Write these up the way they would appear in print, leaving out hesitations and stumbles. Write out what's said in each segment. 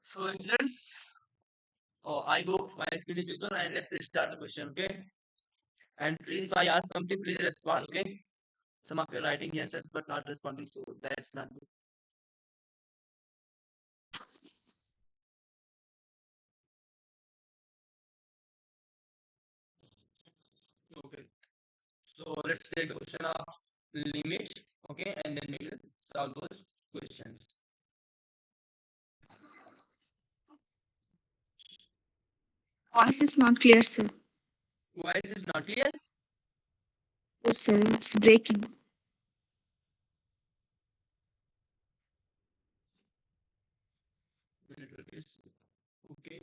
So students, I hope my speed is good and let's start the question, okay? And if I ask something, please respond, okay? Some of you are writing yeses but not responding, so that's not good. Okay. So let's take the question of limit, okay, and then we will solve those questions. Voice is not clear, sir. Why is this not clear? Yes, sir. It's breaking. Network is okay.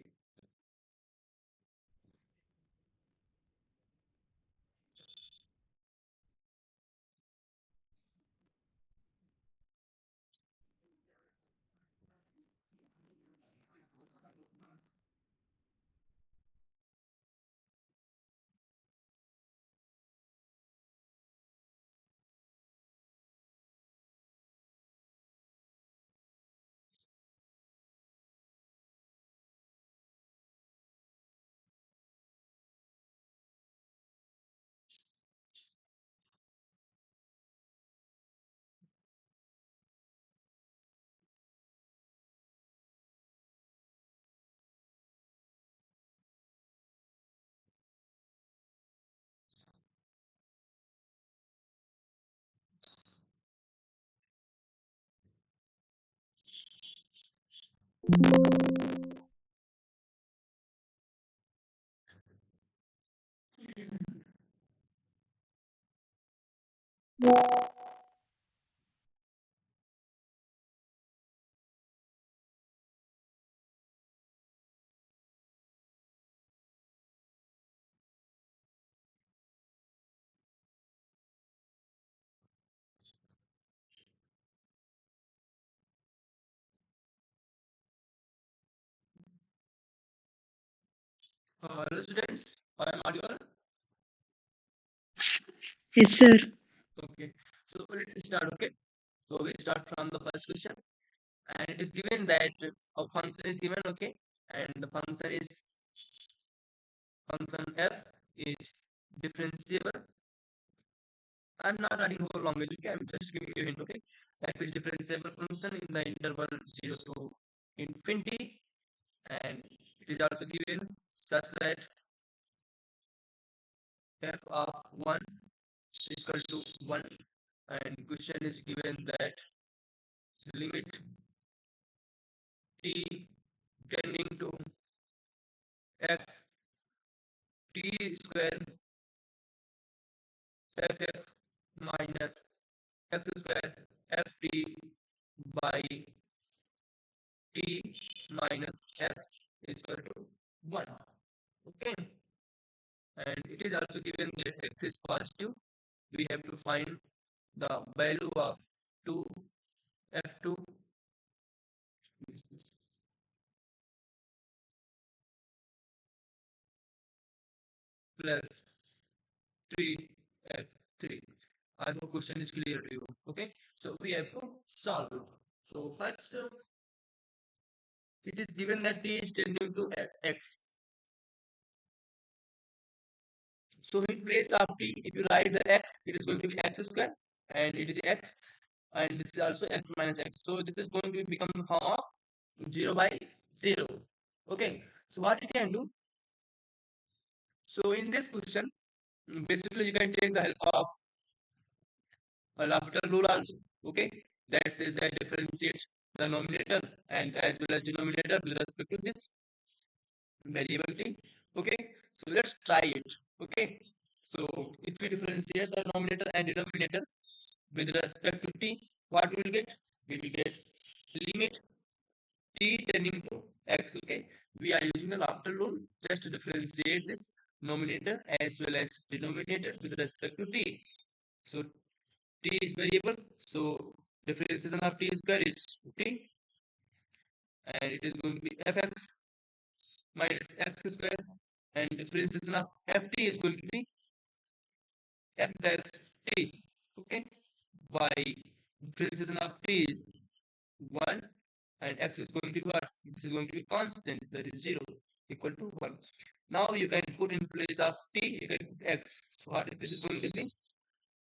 Hello students, I am audible. Yes, sir. Okay. So let's start, okay? So we start from the first question, and it is given that a function is given, okay, and the function f is differentiable. I'm not adding whole language, okay? I'm just giving you a hint, okay? F is differentiable function in the interval 0 to infinity, and it is also given such that f of 1 is equal to 1, and question is given that limit t tending to x t square fx minus x square ft by t minus x is equal to 1. Okay, and it is also given that x is positive. We have to find the value of 2 f2 plus 3 f3. I hope question is clear to you. Okay, so we have to solve it. So first, it is given that t is tending to x. So in place of t, if you write the x, it is going to be x square, and it is x, and this is also x minus x. So this is going to become the form of 0 by 0. Okay, so what you can do? So in this question, basically you can take the help of a L'Hopital rule also. Okay, that says that differentiate the numerator and as well as denominator with respect to this variable t. Okay, so let's try it. Okay, so if we differentiate the numerator and denominator with respect to t, what we will get? We will get limit t tending to x. Okay, we are using the L'Hopital rule just to differentiate this numerator as well as denominator with respect to t. So t is variable, so differentiation of t square is t, and it is going to be fx minus x square, and differentiation of ft is going to be f plus t. Okay, by differentiation of t is 1 and x is going to be what? This is going to be constant, that is 0 equal to 1. Now you can put in place of t, you can put x. So what this is going to be?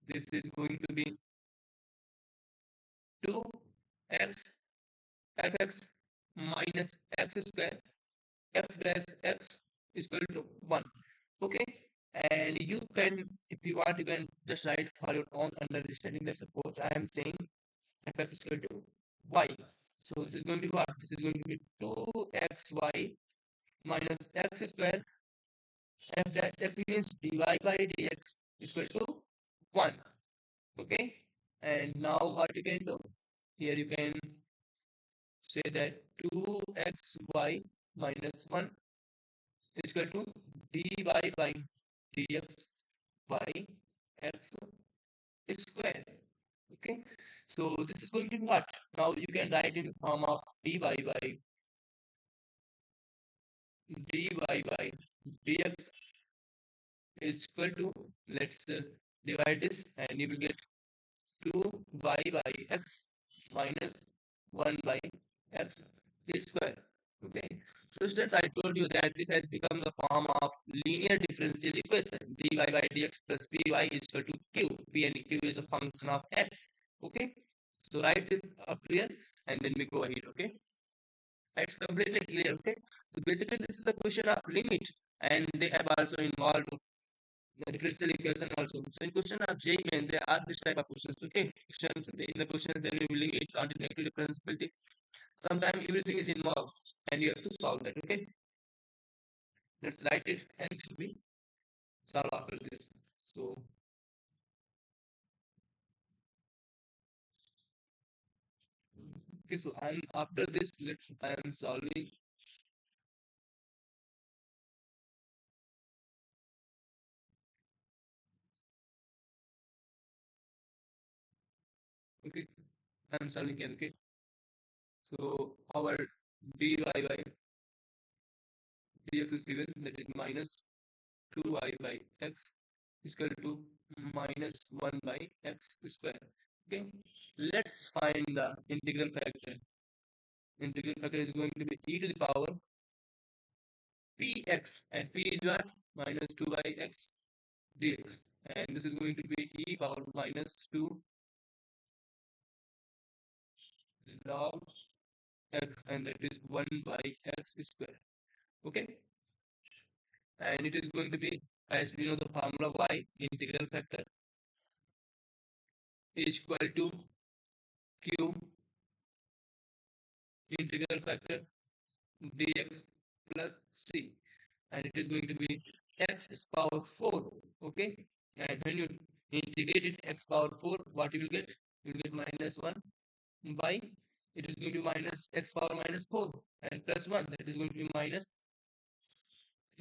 This is going to be 2x fx minus x square f dash x is equal to 1. Okay, and you can, if you want, you can just write for your own understanding that suppose I am saying fx is equal to y. So this is going to be what? This is going to be 2xy minus x square f dash x means dy by dx is equal to 1. Okay, and now what you can do? Here you can say that 2xy minus 1 is equal to dy by dx by x square. Okay, so this is going to be what? Now you can write in form of dy by dx is equal to, let's divide this and you will get 2y by x minus 1 by x square. Okay, so students, I told you that this has become the form of linear differential equation. Dy by dx plus py is equal to q. P and q is a function of x. Okay, so write it up here and then we go ahead. Okay, it's completely clear. Okay, so basically this is the question of limit, and they have also involved the differential equation also. So in question of J-main, they ask this type of questions. Okay, questions in the question they will link it on the negative differentiability. Sometimes everything is involved, and you have to solve that. Okay, let's write it and it will be solved after this. So okay, so I'm after this. I am solving. Okay, I'm solving again. Okay, so our dy by dx is given, that is minus 2y by x is equal to minus 1 by x square. Okay, let's find the integral factor. Integral factor is going to be e to the power px, and p is what? Minus 2 by x dx, and this is going to be e power minus 2 log x, and that is 1 by x square. Okay, and it is going to be, as we know the formula, y integral factor is equal to q integral factor dx plus c, and it is going to be x is power 4. Okay, and when you integrate it x power 4, what you will get? You will get minus 1 by, it is going to be minus x power minus 4 and plus 1, that is going to be minus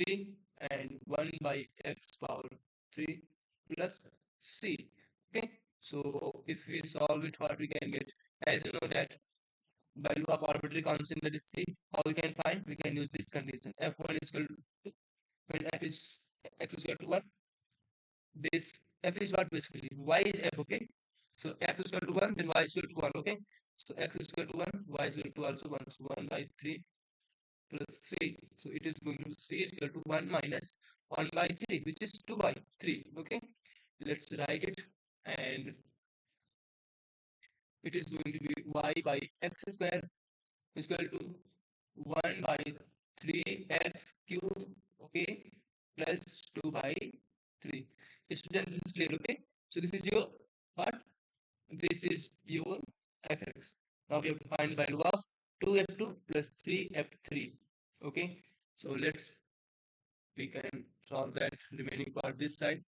3, and 1 by x power 3 plus c. Okay, so if we solve it, what we can get? As you know that value of arbitrary constant, that is c, how we can find? We can use this condition. F1 is equal to, when f is x is equal to 1, this f is what? Basically y is f. Okay, so x is equal to 1, then y is equal to 1. Okay, so x is equal to 1, y is equal to also 1, so 1 by 3 plus c, so it is going to be c is equal to 1 minus 1 by 3, which is 2 by 3. Okay, let's write it, and it is going to be y by x square is equal to 1 by 3x cube. Okay, plus 2 by 3. Student, this is clear. Okay, so this is your what? This is your fx. Now we have to find the value of 2f2 plus 3f3. Okay, so let's, we can solve that remaining part this side.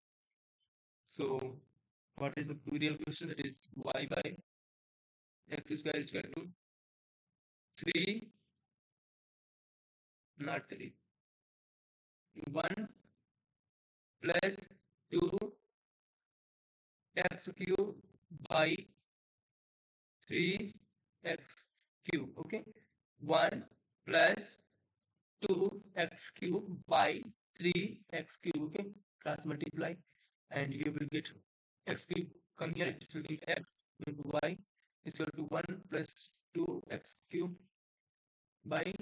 So what is the real question? That is y by x square is equal to 3, not 3, 1 plus 2x cube by 3x cube. Okay, 1 plus 2x cube by 3x cube. Okay, cross multiply, and you will get x cube. Come here, it will be x into y is equal to 1 plus 2x cube by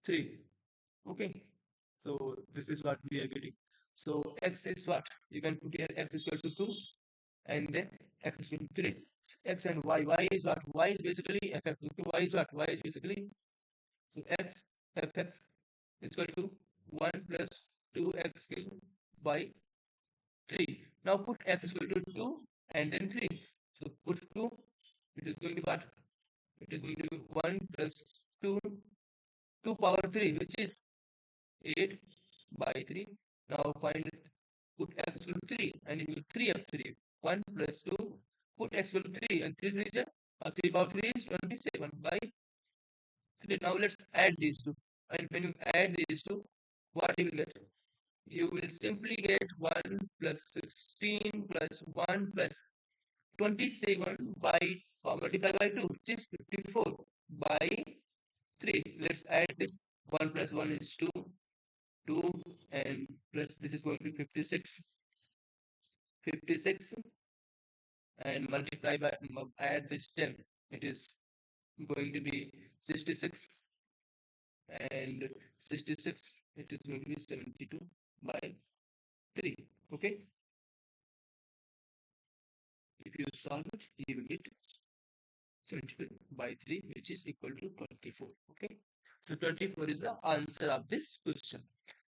3. Okay. So this is what we are getting. So x is what? You can put here x is equal to 2 and then x is equal to 3. X and y. Y is what? Y is basically f. Okay. Y is what? Y is basically, so x f is equal to 1 plus 2x cubed by 3. Now put x is equal to 2 and then 3. So put 2, it is going to be what? It is going to be 1 plus 2, 2 power 3, which is 8 by 3. Now find it. Put x equal to 3 and it will 3 up 3. 1 plus 2. Put x equal to 3 and 3 is 3 power 3 is 27 by 3. Now let's add these two. And when you add these two, what you will get? You will simply get 1 plus 16 plus 1 plus 27 by multiplied by 2, which is 54 by 3. Let's add this. 1 plus 1 is 2. 2 and plus this is going to be 56. 56 and multiply by add this 10. It is going to be 66 and 66. It is going to be 72 by 3. Okay. If you solve it, you will get 72 by 3, which is equal to 24. Okay. So 24 is the answer of this question.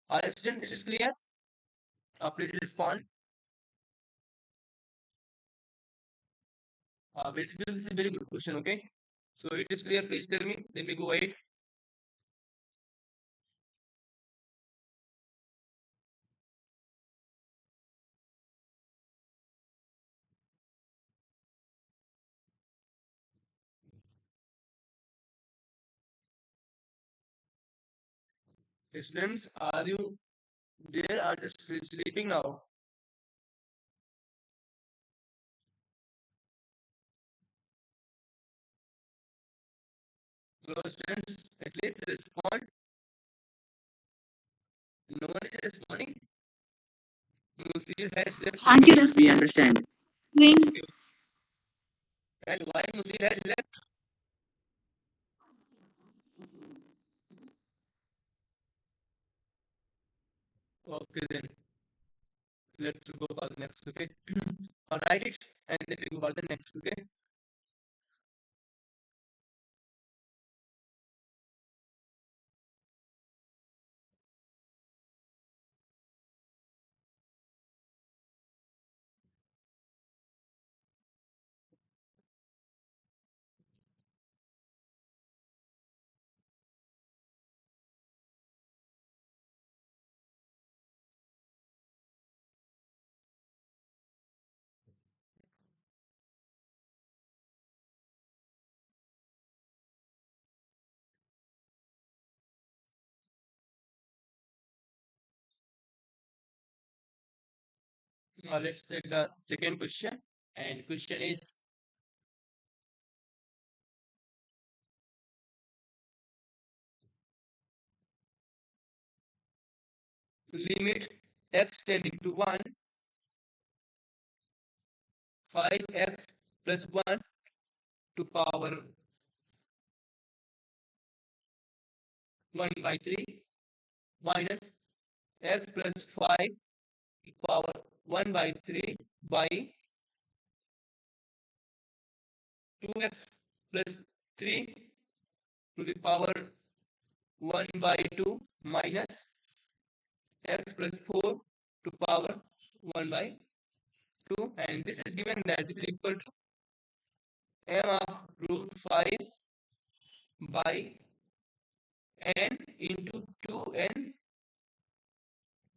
All students, this is clear? Please respond. Basically, this is a very good question. Okay. So it is clear. Please tell me. Let me go ahead. Students, are you there? Are just sleeping now? So students, at least respond. No one is responding. Musir has left. Auntie Rasmi. We understand. Wing. And why Musir has left? Okay then. Let's go for the next. Okay. I'll write it and then we go for the next. Okay. Now let's take the second question. And question is, limit x tending to 1, 5x plus 1 to power 1 by 3 minus x plus 5 to power 1 by 3 by 2x plus 3 to the power 1 by 2 minus x plus 4 to power 1 by 2, and this is given that this is equal to m of root 5 by n into 2n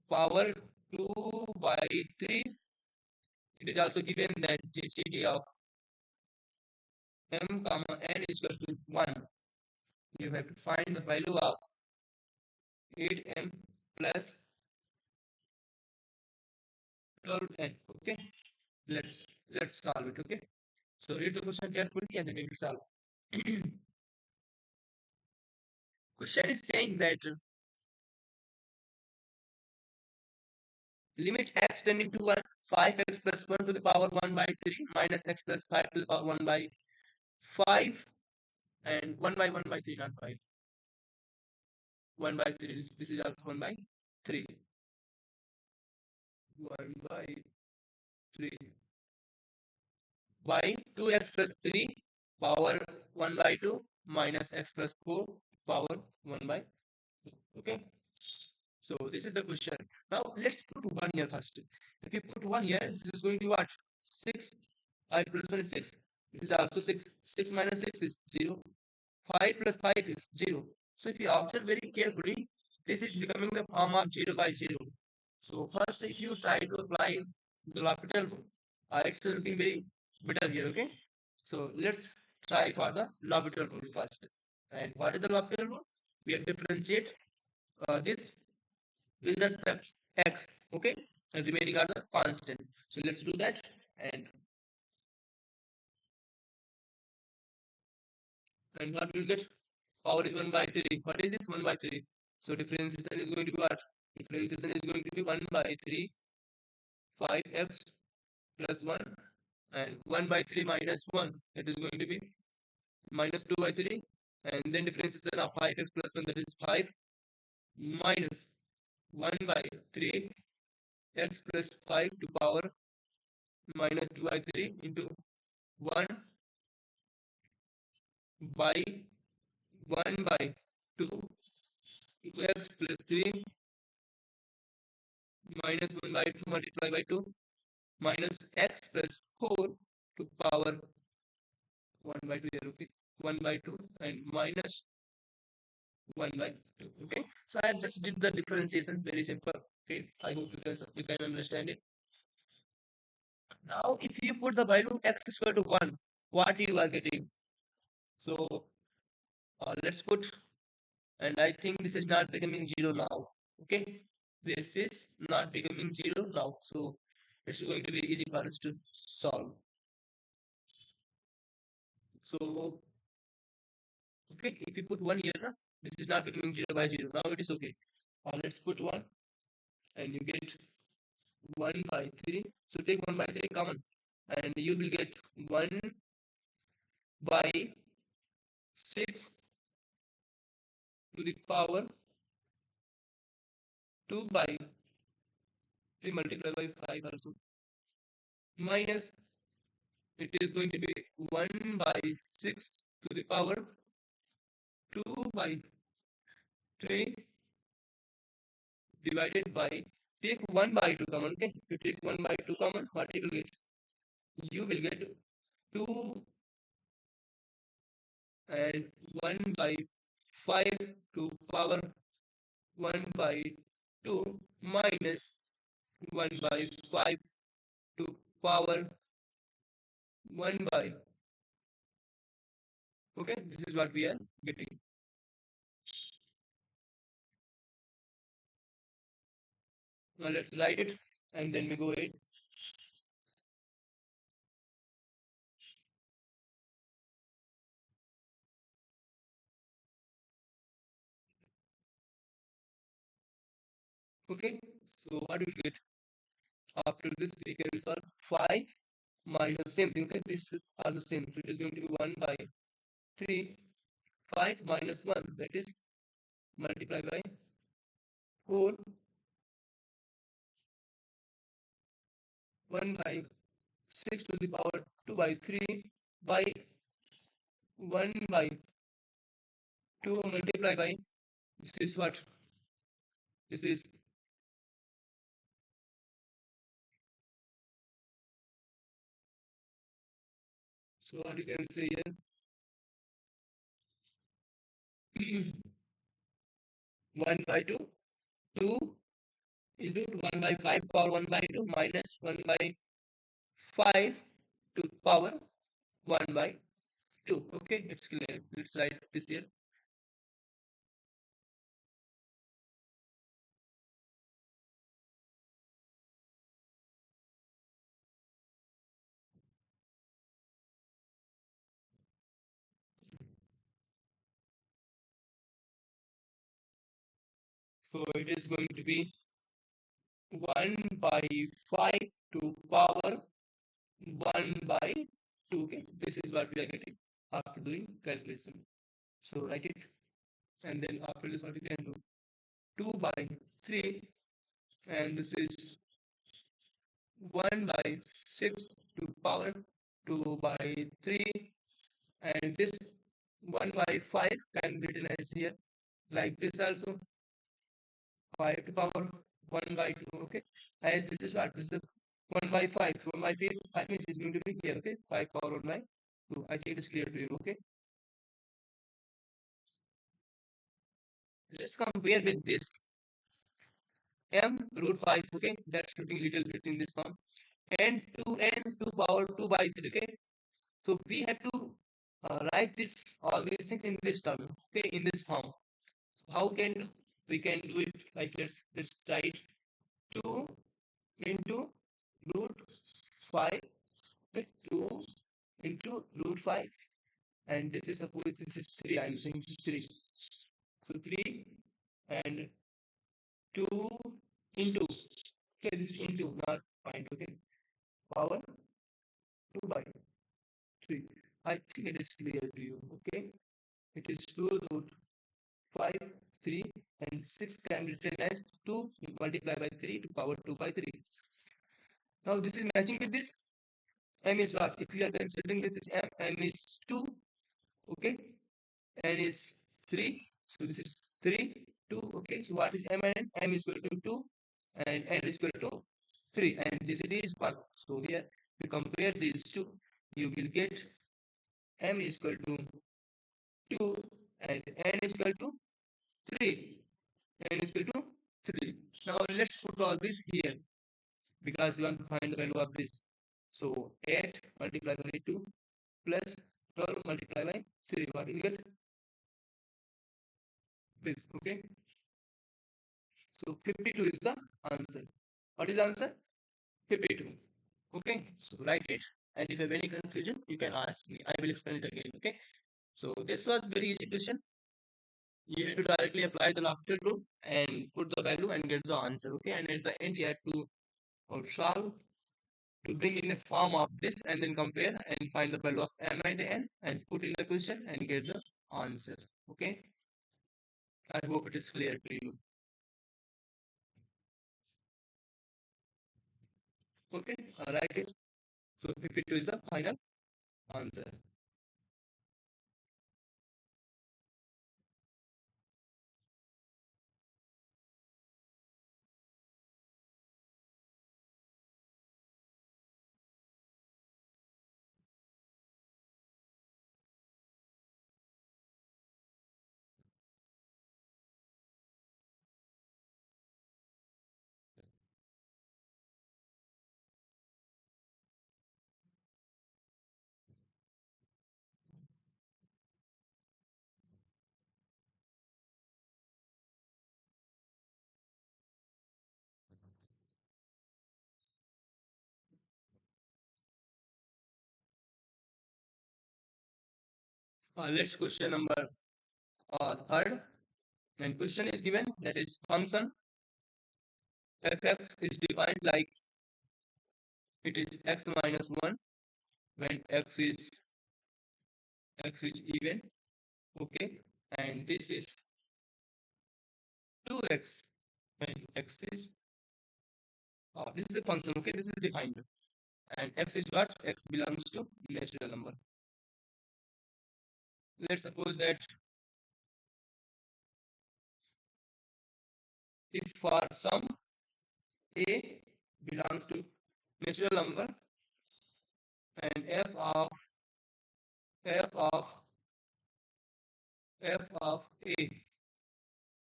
power 2 by 3. It is also given that GCD of m comma n is equal to 1. You have to find the value of 8m plus 12n. Okay, let's solve it. Okay, so read the question carefully and then we will solve. Question is saying that limit x tending to 1, 5x plus 1 to the power 1 by 3 minus x plus 5 to the power 1 by 5 and 1 by 1 by 3, not 5. 1 by 3. This is also 1 by 3. 1 by 3 by 2x plus 3 power 1 by 2 minus x plus 4 power 1 by 2. Okay. So this is the question. Now let's put 1 here first. If you put 1 here, this is going to be what? 6. I plus 1 is 6. It is also 6. 6 minus 6 is 0. 5 plus 5 is 0. So if you observe very carefully, this is becoming the form of 0 by 0. So first, if you try to apply the L'Hopital rule, it's looking very better here, okay? So let's try for the L'Hopital rule first. And what is the L'Hopital rule? We have differentiate this with respect x, okay? And remaining are the constant. So let's do that. And what will get? Power is 1 by 3. What is this 1 by 3? So differentiation is going to be what? Differentiation is going to be 1 by 3, 5x plus 1, and 1 by 3 minus 1, that is going to be minus 2 by 3, and then differentiation of 5x plus 1, that is 5, minus 1 by 3 x plus 5 to power minus 2 by 3 into 1 by 1 by 2 x plus 3 minus 1 by 2 multiplied by 2 minus x plus 4 to power 1 by 2 here, okay? 1 by 2 and minus 1 by 2, okay? So I just did the differentiation, very simple, okay? I hope you can understand it. Now, if you put the value x is equal to 1, what you are getting? So let's put, and I think this is not becoming 0 now, okay? This is not becoming 0 now, so it's going to be easy for us to solve. So, okay, if you put 1 here, this is not becoming 0 by 0. Now it is okay. Let's put 1 and you get 1 by 3. So take 1 by 3 common and you will get 1 by 6 to the power 2 by 3 multiplied by 5 also, minus it is going to be 1 by 6 to the power 2 by 3 divided by, take 1 by 2 common, okay? If you take 1 by 2 common, what you will get? You will get 2 and 1 by 5 to power 1 by 2 minus 1 by 5 to power 1 by, okay, this is what we are getting. Now let's write it and then we go ahead. Okay, so what do we get? After this we can solve 5 minus same thing, okay, this are the same, so it is going to be 1 by 3, 5 minus 1, that is multiplied by 4, 1 by 6 to the power 2 by 3 by 1 by 2 multiplied by, this is what? This is, so what you can say here, 1 by 2, 2 into 1 by 5 power 1 by 2 minus 1 by 5 to power 1 by 2. Okay, it's clear. Let's write this here. So it is going to be 1 by 5 to power 1 by 2. Okay, this is what we are getting after doing calculation. So write it. and then after this what we can do, 2 by 3, and this is 1 by 6 to power 2 by 3, and this 1 by 5 can be written as here like this also, 5 to power 1 by 2, okay, and this is what, this is 1 by 5, so 1 by 5 means is going to be here, okay, 5 power 1 by 2. I think it is clear to you, okay. Let's compare with this m root 5, okay, that's putting little bit in this form, and 2n to power 2 by 3, okay. So we have to write this all these things in this term, okay, in this form. So how can we can do it? Like let's write 2 into root 5, okay, 2 into root 5, and this is suppose this is 3. I'm saying this is 3. So 3 and 2 into, okay, this is into not point, okay, power 2 by 3. I think it is clear to you, okay. It is 2 root 5, 3, and 6 can be written as 2 multiplied by 3 to power 2 by 3. Now this is matching with this. M is what? If you are considering this is M, M is 2, okay, N is 3, so this is 3, 2, okay. So what is M and N? M is equal to 2, and N is equal to 3, and GCD is 1. So here, if you compare these two, you will get M is equal to 2, and N is equal to 3. N is equal to 3. Now let's put all this here because we want to find the value of this. So 8 multiplied by 2 plus 12 multiplied by 3. What will you get? This. Okay. So 52 is the answer. What is the answer? 52. Okay. So write it. And if you have any confusion, you can ask me. I will explain it again. Okay. So this was very easy question. You have to directly apply the L'Hopital rule and put the value and get the answer. Okay. And at the end, you have to solve to bring in a form of this and then compare and find the value of m and n and put in the question and get the answer. Okay. I hope it is clear to you. Okay. Write it. So 52 is the final answer. Let's question number third. And question is given that is function ff is defined like it is x minus 1 when x is even, okay, and this is 2x when x is this is a function, okay, this is defined, and x is what? X belongs to natural number. Let's suppose that if for some a belongs to natural number and f of a is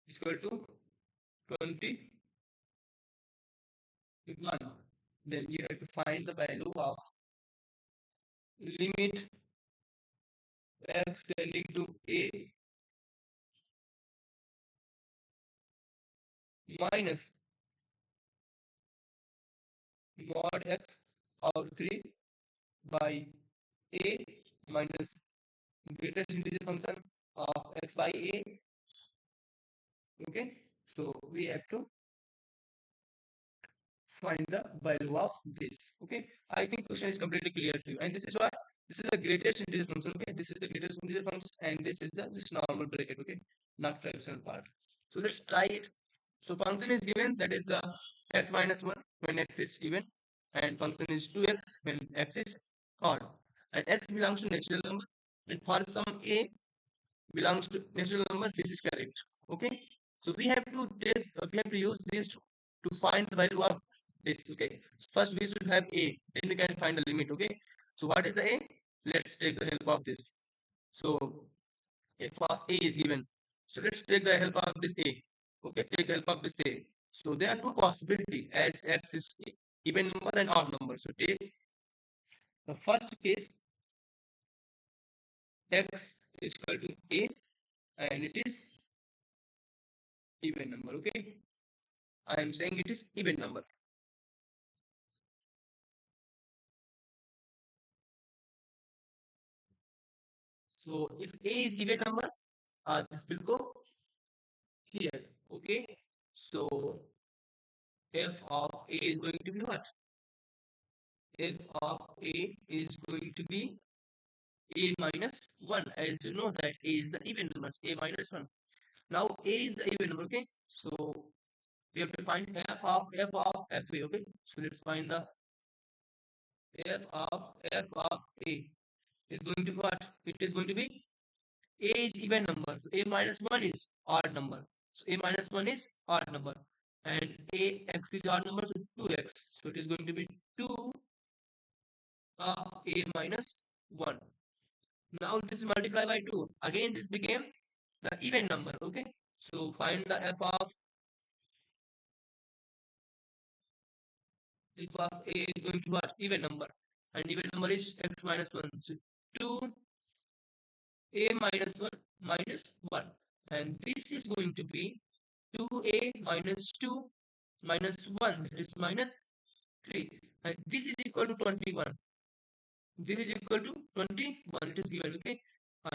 equal to 21, then you have to find the value of limit f tending to a minus mod x power 3 by a minus greatest integer function of x by a. Okay, so we have to find the value of this. Okay, I think question is completely clear to you, and this is what This is the greatest integer function. Okay, this is the greatest integer function, and this is the just normal bracket. Okay, not fractional part. So let's try it. So function is given, that is the x minus 1 when x is even, and function is 2x when x is odd, and x belongs to natural number, and for some a belongs to natural number, this is correct. Okay, so we have to use this to find the value of this. Okay, first we should have a, then we can find the limit. Okay, so what is the a? Let's take the help of this. So if a is given, so let's take the help of this a. Okay, take the help of this a. So there are two possibility, as x is even number and odd number. So take the first case, x is equal to a, and it is even number. Okay, I am saying it is even number. So if a is even number, this will go here. Okay, so f of a is going to be what? F of a is going to be a minus 1, as you know that a is the even number, a minus 1. Now a is the even number. Okay, so we have to find f of fa. Okay, so let's find the f of a is going to be what? It is going to be a is even number, so a minus 1 is odd number, so a minus 1 is odd number, and a x is odd number, so 2x, so it is going to be 2 of a minus 1. Now this is multiplied by 2, again this became the even number. Okay, so find the f of a is going to be what? Even number, and even number is x minus 1, so 2 a minus 1 minus 1, and this is going to be 2a minus 2 minus 1, that is minus 3, and this is equal to 21. This is equal to 21, it is given. Okay,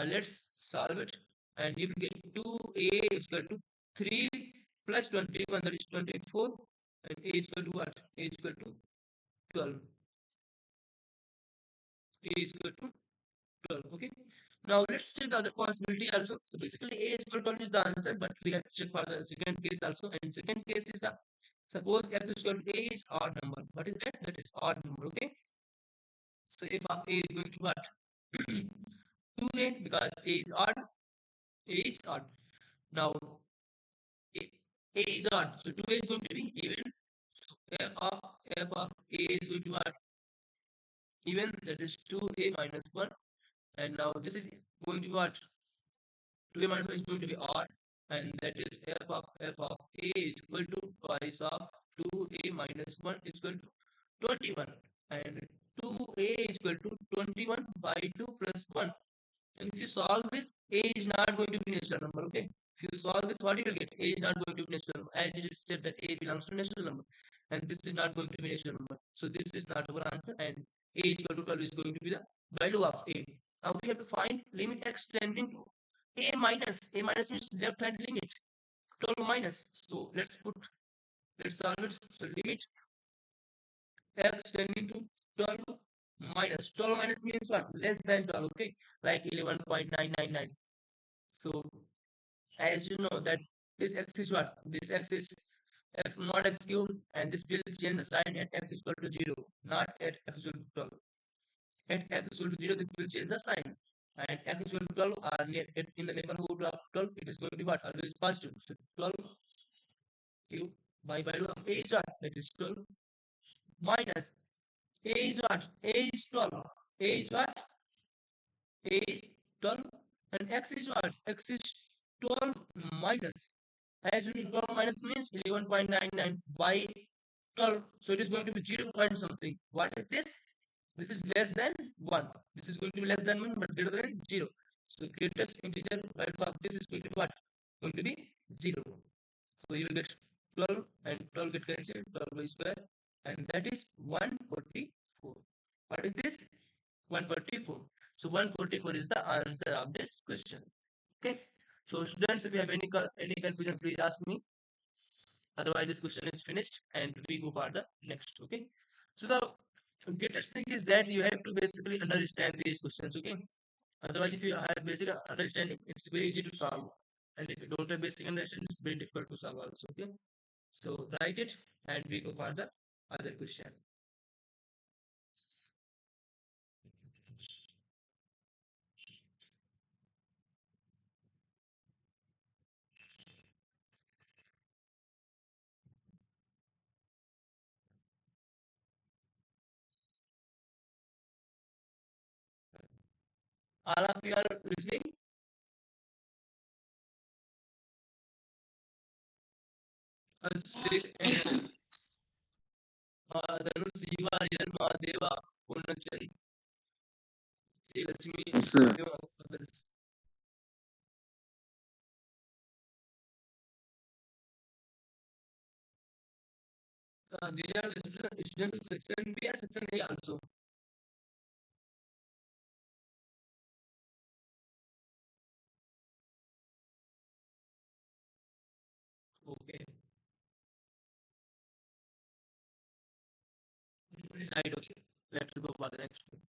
let's solve it, and you will get 2a is equal to 3 plus 21, that is 24, and a is equal to what? A is equal to 12. A is equal to 12. Okay, now let's check the other possibility also. So basically a is equal to 12 is the answer, but we have to check for the second case also, and second case is the, suppose f is equal to a is odd number. What is that? That is odd number. Okay, so if of a is going to what? 2a, because a is odd. A is odd. Now a is odd, so 2a is going to be even. F of a is going to what? Even, that is 2a minus 1, and now this is going to what? 2a minus 1 is going to be odd, and that is f of a is equal to twice of 2a minus 1 is equal to 21, and 2a is equal to 21 by 2 plus 1. And if you solve this, a is not going to be natural number. Okay, if you solve this, what you will get? A is not going to be natural number, as it is said that a belongs to natural number, and this is not going to be natural number. So this is not our answer, and a is equal to 12 is going to be the value of a. Now we have to find limit x tending to a minus. A minus means left hand limit. 12 minus. So let's solve it. So limit x tending to 12 minus. 12 minus means what? Less than 12. Okay, like 11.999. So as you know that this x is what? This x is x not x cube, and this will change the sign at x is equal to 0, not at x is equal to 12. At x is equal to 0, this will change the sign. And x is equal to 12 are near, in the neighborhood of 12, it is going to be what? Always positive. So 12 cube by value of a is what? That is 12 minus a is what? A is 12. A is what? A is 12, and x is what? X is 12 minus. As you know, 12 minus means 11.99 by 12. So it is going to be 0 point something. What is this? This is less than 1. This is going to be less than 1 but greater than 0. So greatest integer value of this is going to be what? Going to be 0. So you will get 12 and 12 get cancelled, 12 by square, and that is 144. What is this? 144. So 144 is the answer of this question. Okay. So students, if you have any confusion, please ask me. Otherwise, this question is finished and we go for the next. Okay. So the So greatest thing is that you have to basically understand these questions, okay? Otherwise, if you have basic understanding, it's very easy to solve. And if you don't have basic understanding, it's very difficult to solve also, okay? So write it and we go for the other question. All of you are listening? Sri and Dhanush, Shiva, Riyan, Mahadeva, Purnachari, Sri Lakshmi, Yes, sir. others. These are student section B and section A also. Okay. Right, okay. Let's go for the next one.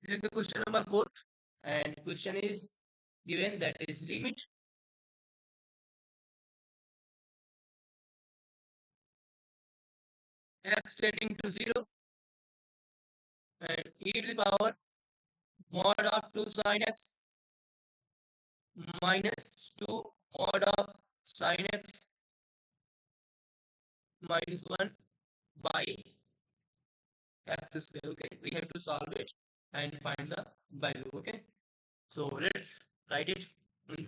Here's the question number 4. And question is given, that is limit x tending to 0 and e to the power mod of 2 sin x minus 2 mod of sin x minus 1 by x square. Okay, we have to solve it and find the value. Okay, so let's write it.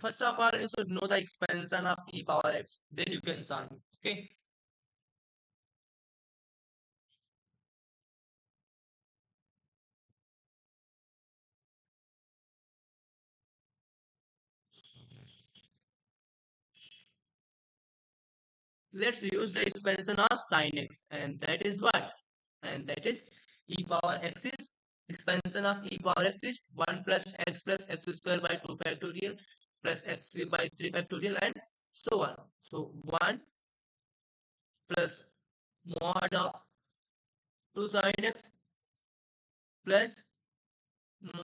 First of all, you should know the expansion of e power x, then you can solve it. Okay, let's use the expansion of sin x, and that is what? And that is e power x is expansion of e power x is 1 plus x square by 2 factorial plus x cube by 3 factorial and so on. So 1 plus mod of 2 sin x plus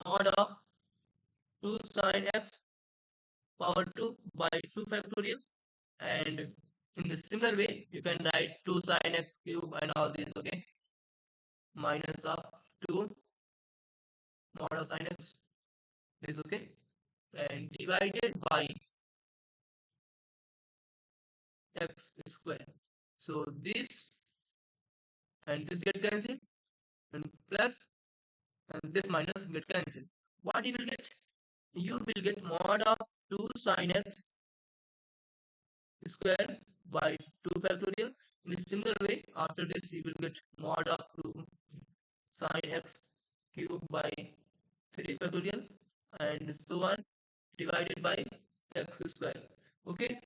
mod of 2 sin x power 2 by 2 factorial, and in the similar way you can write 2 sin x cube and all these, okay, minus of 2 mod of sin x is okay, and divided by x square. So this and this get cancelled, and plus and this minus get cancelled. What you will get? You will get mod of 2 sin x square by 2 factorial. In a similar way, after this you will get mod of 2 sin x cube by 3 factorial and so on, divided by x square. Okay,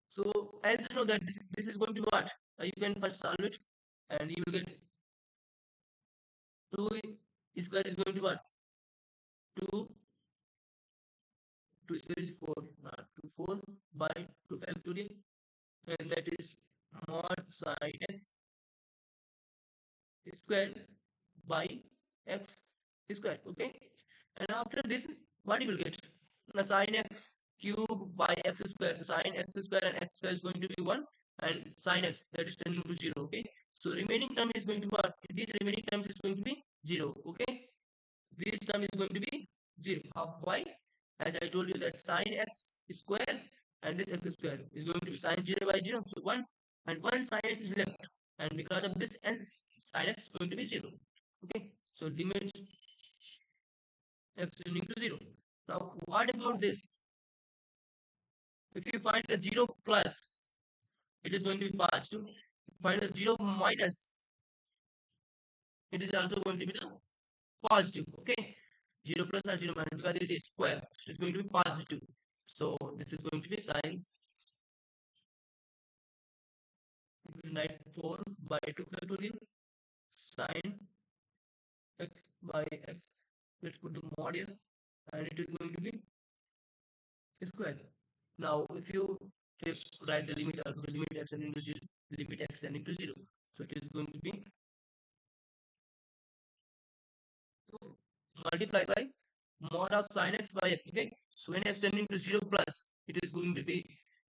so as you know that this is going to be what? You can first solve it and you will get 2 square is going to be what? 2, 2 square is 4, 2 4 by 2 factorial, and that is mod sin x square by x square. Okay, and after this what you will get? The sin x cube by x square. So sin x square and x square is going to be 1, and sin x that is tending to 0. Okay, so remaining term is going to be what? These remaining terms is going to be 0. Okay, this term is going to be 0. Why? As I told you that sin x square and this x square is going to be sin 0 by 0. So 1 and 1 sin x is left. And because of this, and sin x is going to be 0. Okay, so limit x tending to 0. Now, what about this? If you find the 0 plus, it is going to be positive. Find the 0 minus, it is also going to be the positive. Okay, 0 plus or 0 minus, because it is square, so it's going to be positive. So this is going to be sine, like 4 by 2 factorial sine x by x. Let's put the mod here, and it is going to be square. Now, if you take write the limit of the limit x tending to 0, limit x tending to 0, so it is going to be multiplied by mod of sin x by x. Okay, so when x tending to 0 plus, it is going to be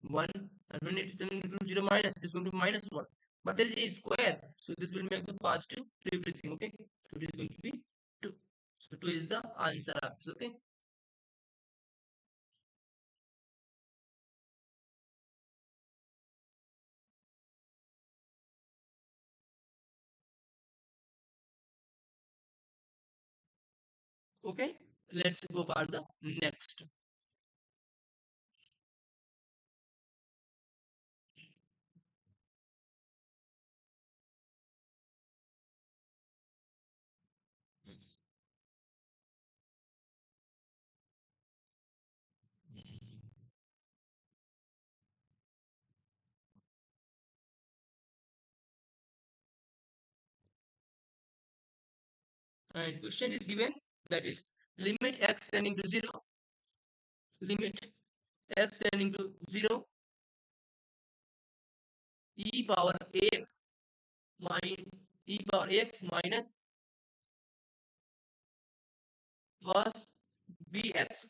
1, and when it is tending to 0 minus, it is going to be minus 1. But there is a square, so this will make the positive to everything. Okay, so it is going to be 2. So 2 is the answer of this. Okay. Okay, let's go for the next. And question is given, that is limit x tending to 0, limit x tending to 0, e power ax minus cos bx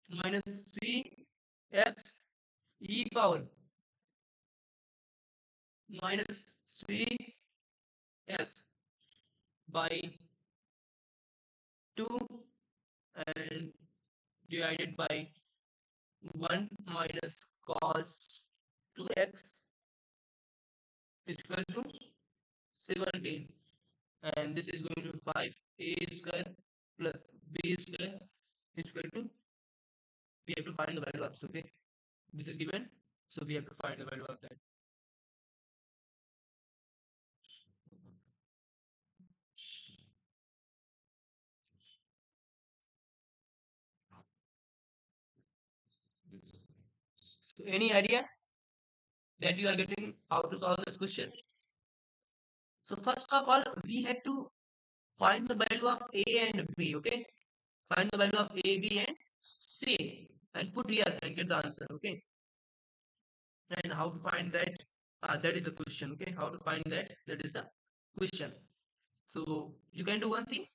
minus c x e power minus c x by 2 and divided by 1 minus cos 2x is equal to 17, and this is going to be 5a square plus b square is equal to, we have to find the value of this. Okay, this is given, so we have to find the value of that. So any idea that you are getting how to solve this question? So first of all, we have to find the value of a and b. Okay, find the value of a, b, and c, and put here and get the answer. Okay, and how to find that? That is the question. Okay, how to find that? That is the question. So you can do one thing.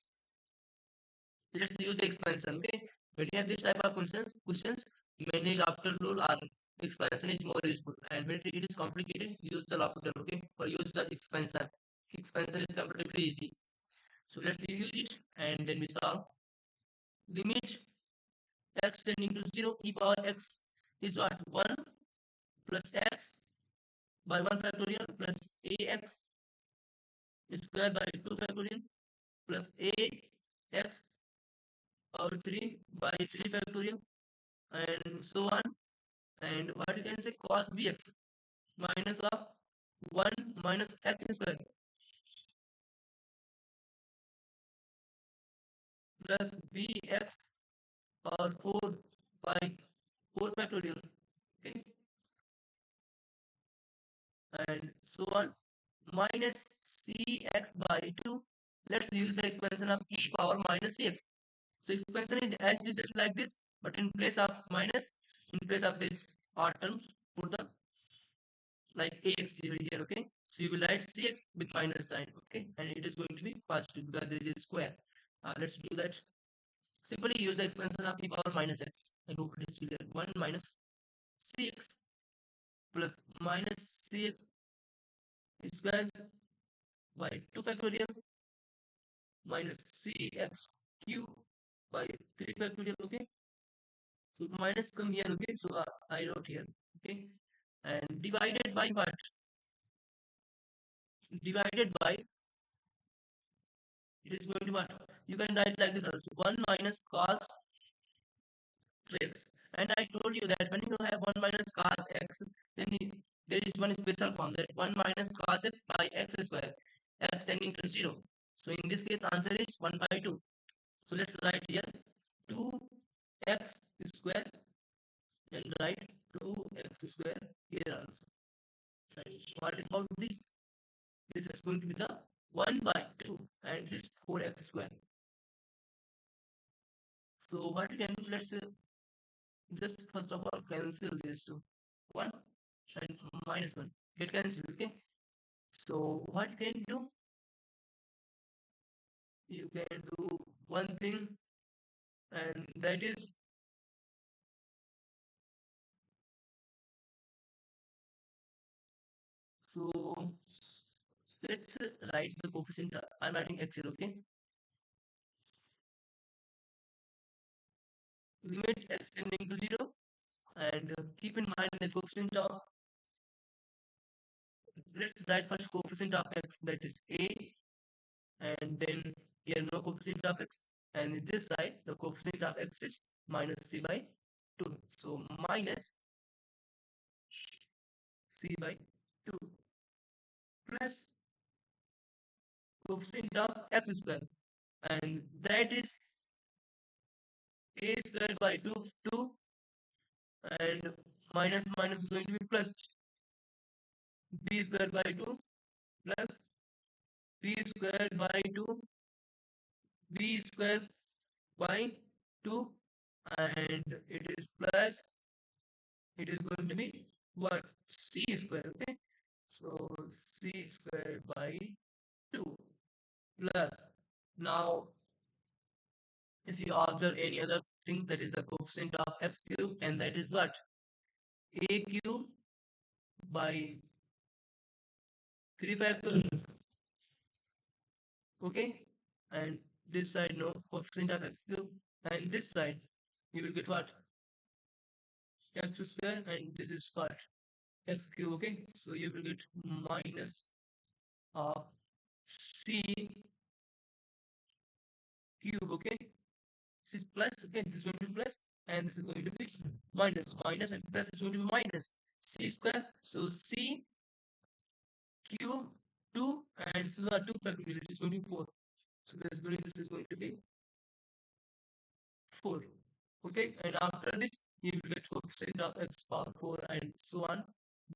Let's use the expansion. Okay, when you have this type of questions, manage after rule or expansion is more useful. And when it is complicated, use the L'Hopital. Okay, or use the expansion. Expansion is comparatively easy. So let's use it, and then we solve. Limit x tending to 0 e power x is what? 1 plus x by 1 factorial plus ax square by 2 factorial plus ax power 3 by 3 factorial, and so on. And what you can say, cos bx minus of 1 minus x square plus bx or 4 by 4 factorial. Okay, and so on, minus cx by 2. Let's use the expansion of e power minus cx. So expansion is as it is just like this, but in place of minus, in place of this odd terms, put the like ax here. Okay, so you will write cx with minus sign. Okay, and it is going to be positive because there is a square. Let's do that. Simply use the expansion of e power minus x. I hope it is clear. 1 minus cx plus minus cx square by 2 factorial minus cx cube by 3 factorial. Okay, so minus come here. Okay, so I wrote here. Okay, and divided by what? Divided by, it is going to what? You can write like this also, 1 minus cos x. And I told you that when you have 1 minus cos x, then there is one special form, that 1 minus cos x by x square. x tending to 0. So in this case, answer is 1 by 2. So let's write here 2x square and write 2x square here also. And what about this? This is going to be the 1 by 2 and this 4x square. So what we can do, let's just first of all cancel these two. 1 and minus 1. Get cancelled, okay? So what you can do? You can do one thing, and that is, so let's write the coefficient. I'm writing x here, okay? Limit x tending to 0, and keep in mind the coefficient of, let's write first coefficient of x, that is a, and then here no coefficient of x, and in this side the coefficient of x is minus c by 2. So minus c by 2 plus coefficient of x square, and that is a square by 2, 2, and minus minus is going to be plus b square by 2 plus b square by 2, b square by 2, and it is plus, it is going to be what? C square, okay? So c square by 2 plus, now if you observe any other thing, that is the coefficient of x cube, and that is what? A cube by 3 factorial, okay? And this side no coefficient of x cube, and this side you will get what? X square, and this is what? X cube, okay? So you will get minus of c cube, okay? This is plus, okay? This is going to be plus, and this is going to be minus. Minus and plus is going to be minus c square. So c cube 2, and this is what 2 factorial, it is going to be 4. So basically this is going to be 4. Okay, and after this you will get coefficient of x power 4 and so on,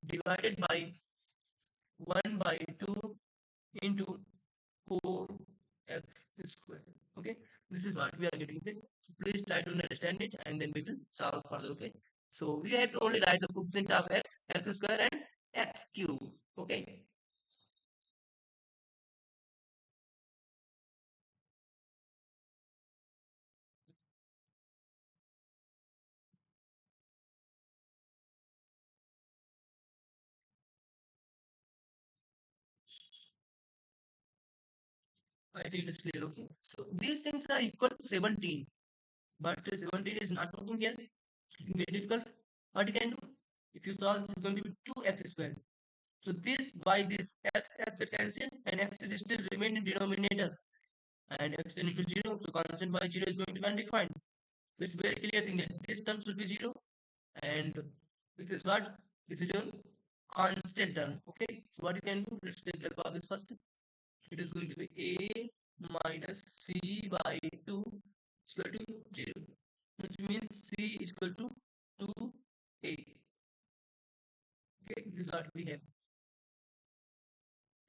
divided by 1 by 2 into 4x square. Okay, this is what we are getting there. So please try to understand it, and then we will solve further. Okay, so we have to only write the coefficient of x, x square, and x cube. Okay. I think it is clear. Okay, so these things are equal to 17, but 17 is not working here. It's very difficult. What you can do, if you solve, this is going to be 2x square. So this by this x will cancel, and x is still remain in denominator, and x tending to 0. So constant by 0 is going to be undefined. So it's very clear thing that this terms will be 0, and this is what? This is your constant term. Okay. So what you can do? Let's take the of this first. It is going to be a minus c by 2 is equal to 0, which means c is equal to 2a. Okay, this is what we have.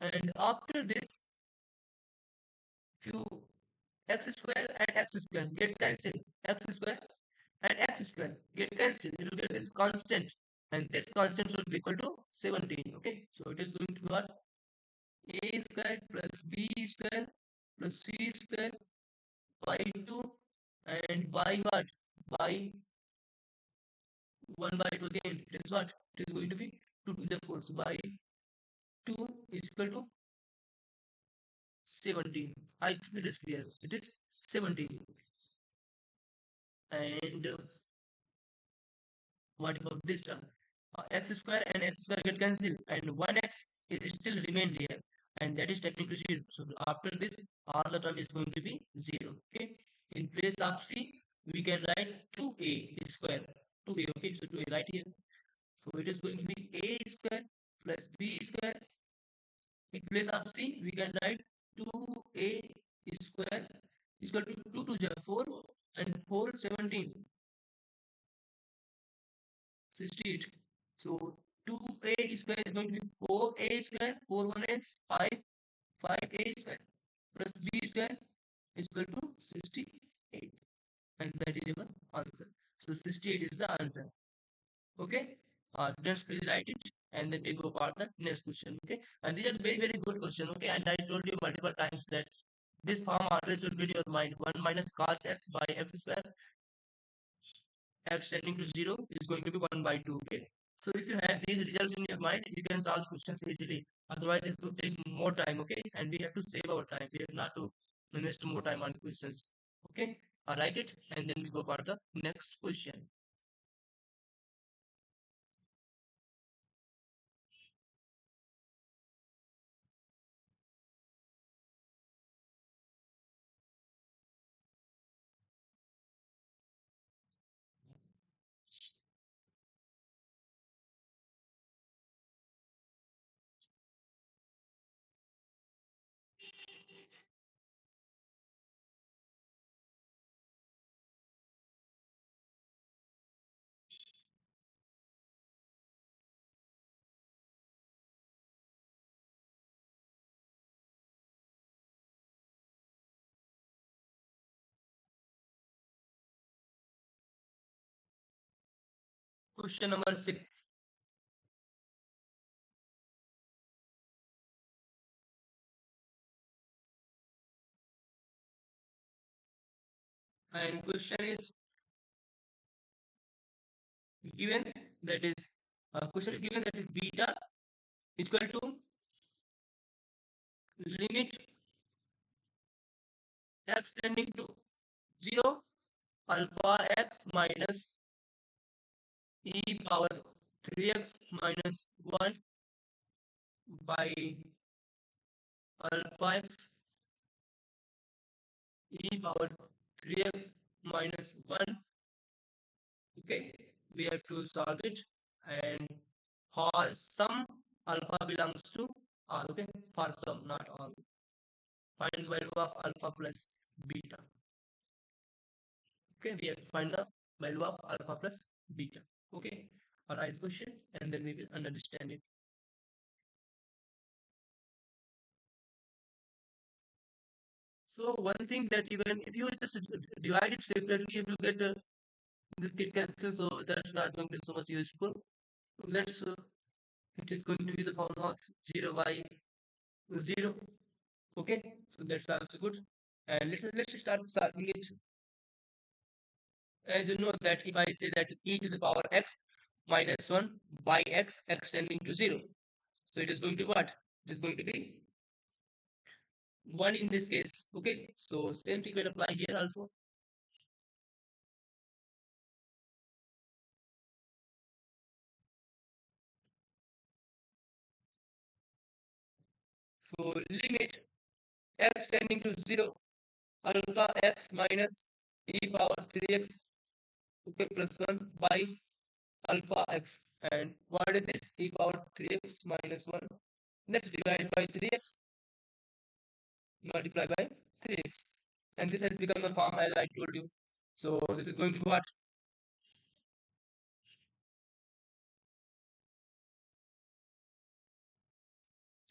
And after this, if you x square and x square get cancelled, x square and x square get cancelled, you will get this constant, and this constant should be equal to 17. Okay, so it is going to be what? A square plus b square plus c square by 2, and by what? By 1 by 2 again. It is what? It is going to be 2 to the 4. So by 2 is equal to 17. I think it is clear. It is 17. And what about this term? X square and x square get cancelled, and 1x is still remain there, and that is technically 0. So after this, all the term is going to be 0. Okay. In place of c, we can write 2a square. 2a. Okay. So 2a right here. So it is going to be a square plus b square In place of C, we can write 2a square is equal to 2 to 0, 4 and 4 17 68. So 2a square is going to be 4a square, 4 1 is 5, 5a square plus b square is equal to 68. And that is our answer. So 68 is the answer. Okay. Just please write it and then we go for the next question. Okay. And these are very, very good question. Okay. And I told you multiple times that this form always should be in your mind. 1 minus cos x by x square, x tending to 0 is going to be 1 by 2. Okay. So if you have these results in your mind, you can solve questions easily. Otherwise, this will take more time. Okay. And we have to save our time. We have not to invest more time on questions. Okay. I write it and then we go for the next question. Question number 6. And question is given that is question is given that is beta is equal to limit x tending to 0 alpha x minus e power 3x minus 1 by alpha x e power 3x minus 1. Okay, we have to solve it. And for some alpha belongs to all. Okay, for some, not all. Find value of alpha plus beta. Okay, we have to find the value of alpha plus beta. Okay, all right, question, and then we will understand it. So one thing that even if you just divide it separately, you will get this kit cancel. So that's not going to be so much useful. Let's it is going to be the form of 0 by 0. Okay, so that's also good. And let's start solving it. As you know that if I say that e to the power x minus 1 by x, x tending to 0. So it is going to be what? It is going to be 1 in this case. Okay, so same thing will apply here also. So limit x tending to 0 alpha x minus e power 3x, okay, plus 1 by alpha x. And what is this? E power 3x minus 1. Let's divide by 3x, multiply by 3x. And this has become the form as I told you. So this is going to be what?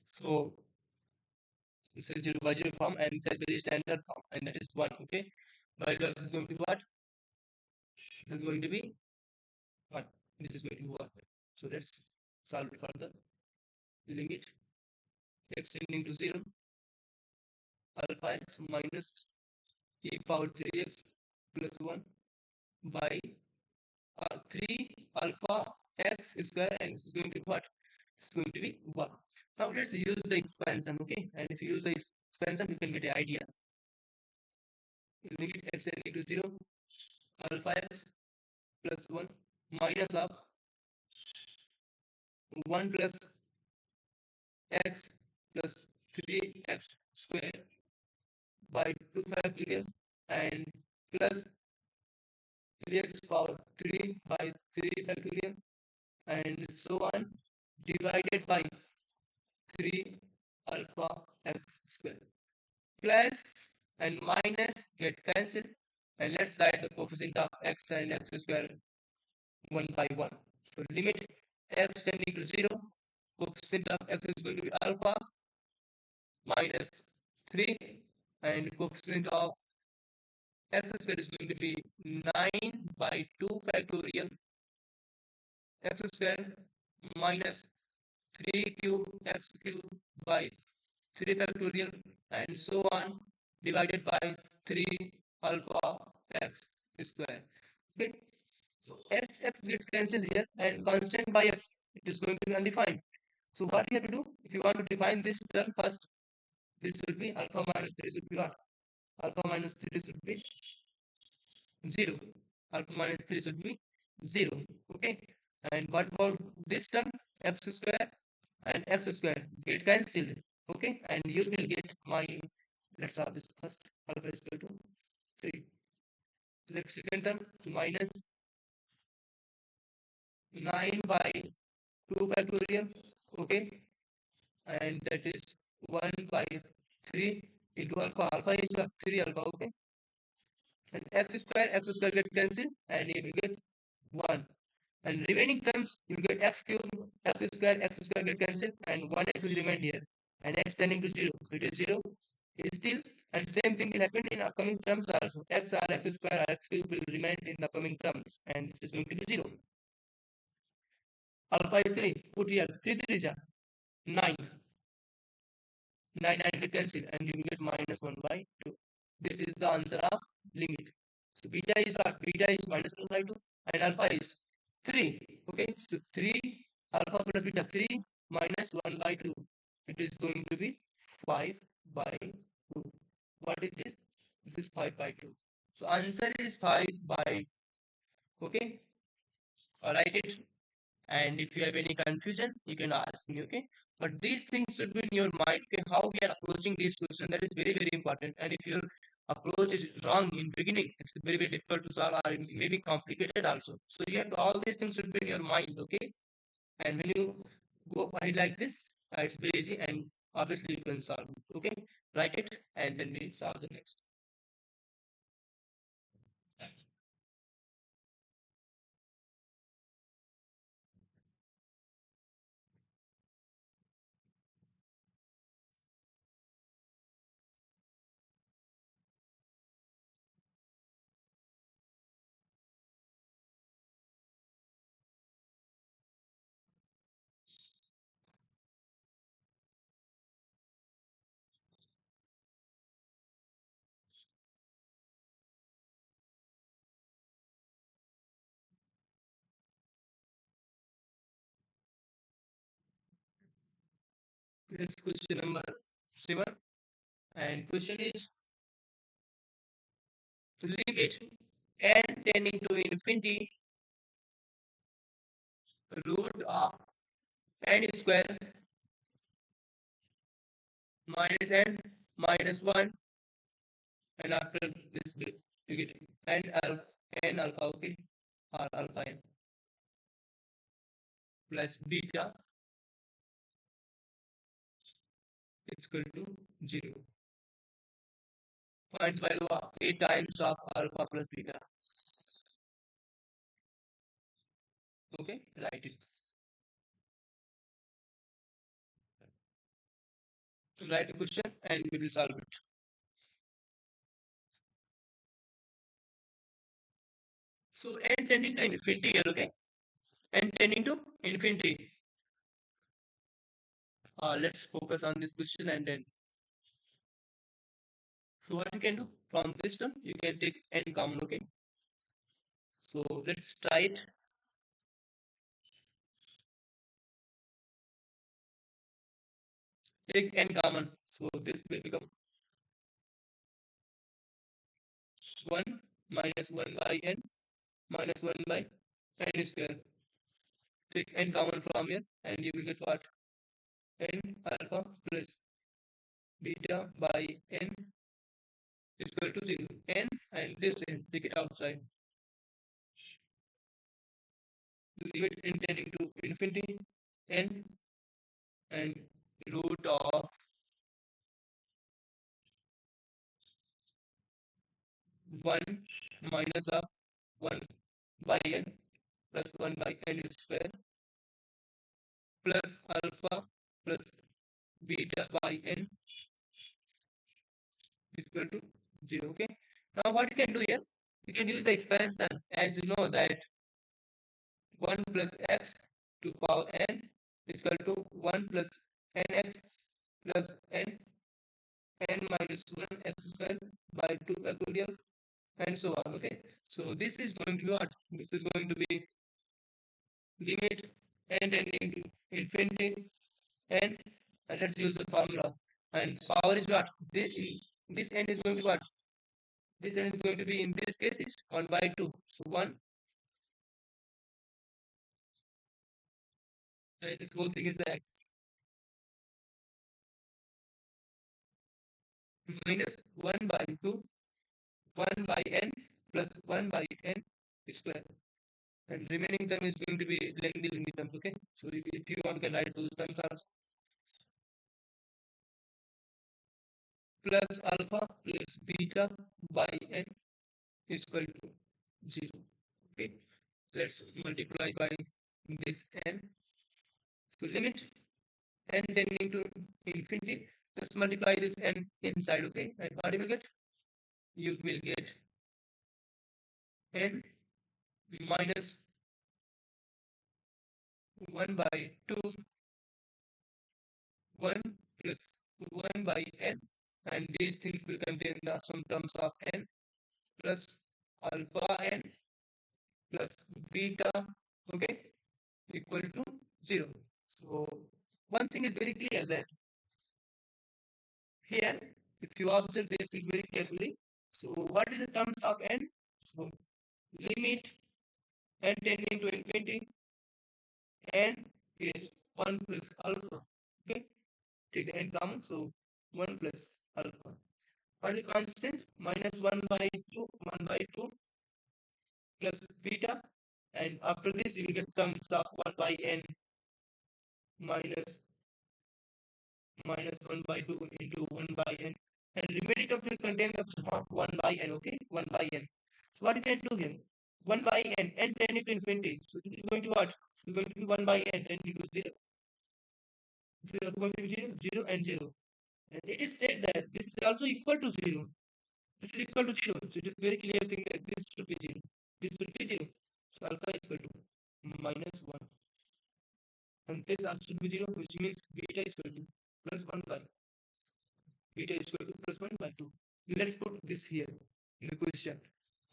So this is 0 by 0 form and it's a very standard form, and that is 1. Okay, but this is going to be what? This is going to be 1. This is going to be 1. So let's solve it further. Limit x tending to 0 alpha x minus e power 3x plus 1 by 3 alpha x square, and this is going to be what? It's going to be 1. Now let's use the expansion. Okay, and if you use the expansion, you can get an idea. Limit x tending to 0 alpha x plus 1 minus of 1 plus x plus 3x square by 2 factorial and plus 3x power 3 by 3 factorial and so on, divided by 3 alpha x square. Plus and minus get cancelled, and let's write the coefficient of x and x square one by one. So limit x tending to 0, coefficient of x is going to be alpha minus 3, and coefficient of x square is going to be 9 by 2 factorial x square minus 3 cube x cube by 3 factorial and so on divided by 3 alpha x square. Okay, so x get cancelled here and constant by x, it is going to be undefined. So what you have to do, if you want to define this term first, this should be alpha minus 3 should be what? Alpha minus 3 should be 0. Alpha minus 3 should be 0. Okay. And what about this term? X square and x square get cancelled. Okay. And you will get my, let's solve this first. Alpha is equal to 3. Next second term minus 9 by 2 factorial. Okay. And that is 1 by 3 into alpha. Alpha is 3 alpha. Okay. And x square get cancelled and you will get 1. And remaining terms you will get x cube, x square get cancelled and 1x is remain here. And x tending to 0. So it is 0. It is still, and same thing will happen in upcoming terms also. X or x square or x cube will remain in the upcoming terms and this is going to be 0. Alpha is 3. Put here 3 3 is 9. 9 9 get cancelled and you will get minus 1 by 2. This is the answer of limit. So beta is what? Beta is minus 1 by 2 and alpha is 3. Okay, so 3 alpha plus beta 3 minus 1 by 2. It is going to be 5 by 2. What is this? This is 5 by 2. So answer is 5 by. Okay, write it. And if you have any confusion, you can ask me. Okay, but these things should be in your mind. Okay, how we are approaching this question, that is very very important. And if your approach is wrong in beginning, it's very very difficult to solve or maybe complicated also. So you have to, all these things should be in your mind. Okay, and when you go by like this, it's very easy and obviously you can solve it. Okay, write it and then we solve the next. Next question number 7, and question is limit n tending to infinity root of n square minus n minus 1, and after this you get n alpha, okay, or alpha n plus beta is equal to 0. Point value of 8 times of alpha plus beta. Okay, write it. Write the question and we will solve it. So n tending to infinity here, okay? N tending to infinity. Let's focus on this question and then. So what you can do from this term, you can take n common, okay? So let's try it. Take n common. So this will become 1 minus 1 by n minus 1 by n square. Take n common from here and you will get what? N alpha plus beta by n is equal to 0. N and this n, take it outside. Limit n tending to infinity, n and root of 1 minus of 1 by n plus 1 by n square plus alpha plus beta by n equal to 0. Okay. Now what you can do here? You can use the expansion, as you know that 1 plus x to power n is equal to 1 plus nx plus n minus 1 x square by 2 factorial and so on. Okay. So this is going to be what? This is going to be limit n tending to infinity n, and let's use the formula. And power is what? This n is going to be what? This n is going to be, in this case, is 1 by 2. So 1, and this whole thing is the x minus 1 by 2, 1 by n plus 1 by n square. And remaining term is going to be lengthy terms. Okay. So if you want, can write those terms also. Plus alpha plus beta by n is equal to 0. Okay. Let's multiply by this n. So limit n tending to infinity. Just multiply this n inside. Okay. And what you will get? You will get n minus 1 by 2, 1 plus 1 by n. And these things will contain some terms of n plus alpha n plus beta, okay, equal to 0. So one thing is very clear that here, if you observe these things very carefully, so what is the terms of n? So limit n tending to infinity, n is 1 plus alpha. Okay, take the n common, so 1 plus alpha. What is the constant? Minus 1 by 2, 1 by 2 plus beta, and after this you will get terms of 1 by n minus 1 by 2 into 1 by n, and remaining terms will contain the sum of 1 by n. Okay, 1 by n. So what you can do here? 1 by n tending to infinity. So this is going to what? This is going to be 1 by n tending to 0. 0 is going to be 0, 0 and 0. And it is said that this is also equal to 0. This is equal to 0. So it is very clear thing that this should be 0. This should be 0. So alpha is equal to minus 1. And this also should be 0, which means beta is equal to plus 1 by beta is equal to plus 1 by 2. Let's put this here in the question.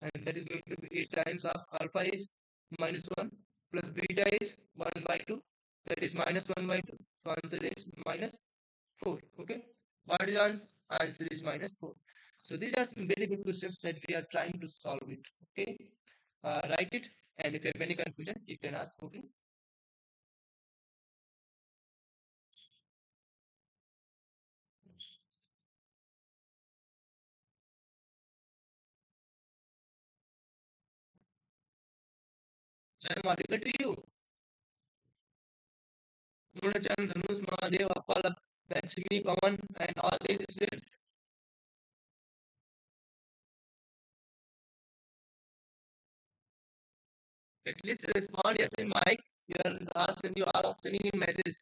And that is going to be 8 times of alpha is minus 1 plus beta is 1 by 2. That is minus 1 by 2. So answer is minus 4. Okay. What is answer? Answer is minus 4. So these are some very good questions that we are trying to solve it. Okay. Write it. And if you have any confusion, you can ask. Okay. I am audible to you. Purnachan, Dhanush, Mahadev, Appala, Lakshmi, Pawan, and all these students. At least respond yes in mic. You are asked when you are sending in message.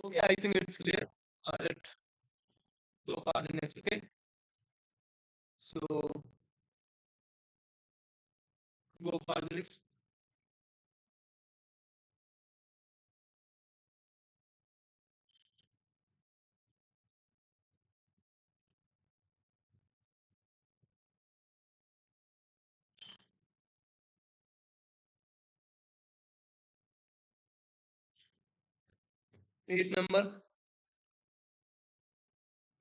Okay, I think it's clear. Let's go for the next. Okay, so go for the next. 8 number.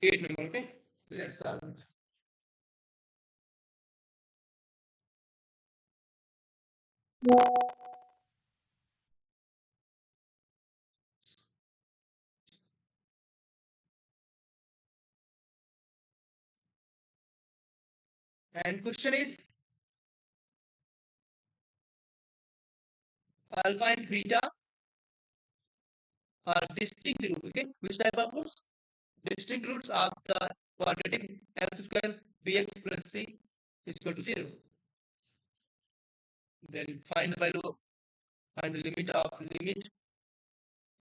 8 number. Okay, let's start. And question is alpha and beta are distinct roots. Okay, which type of roots? Distinct roots of the quadratic x square bx plus c is equal to 0. Then find the value and the limit of limit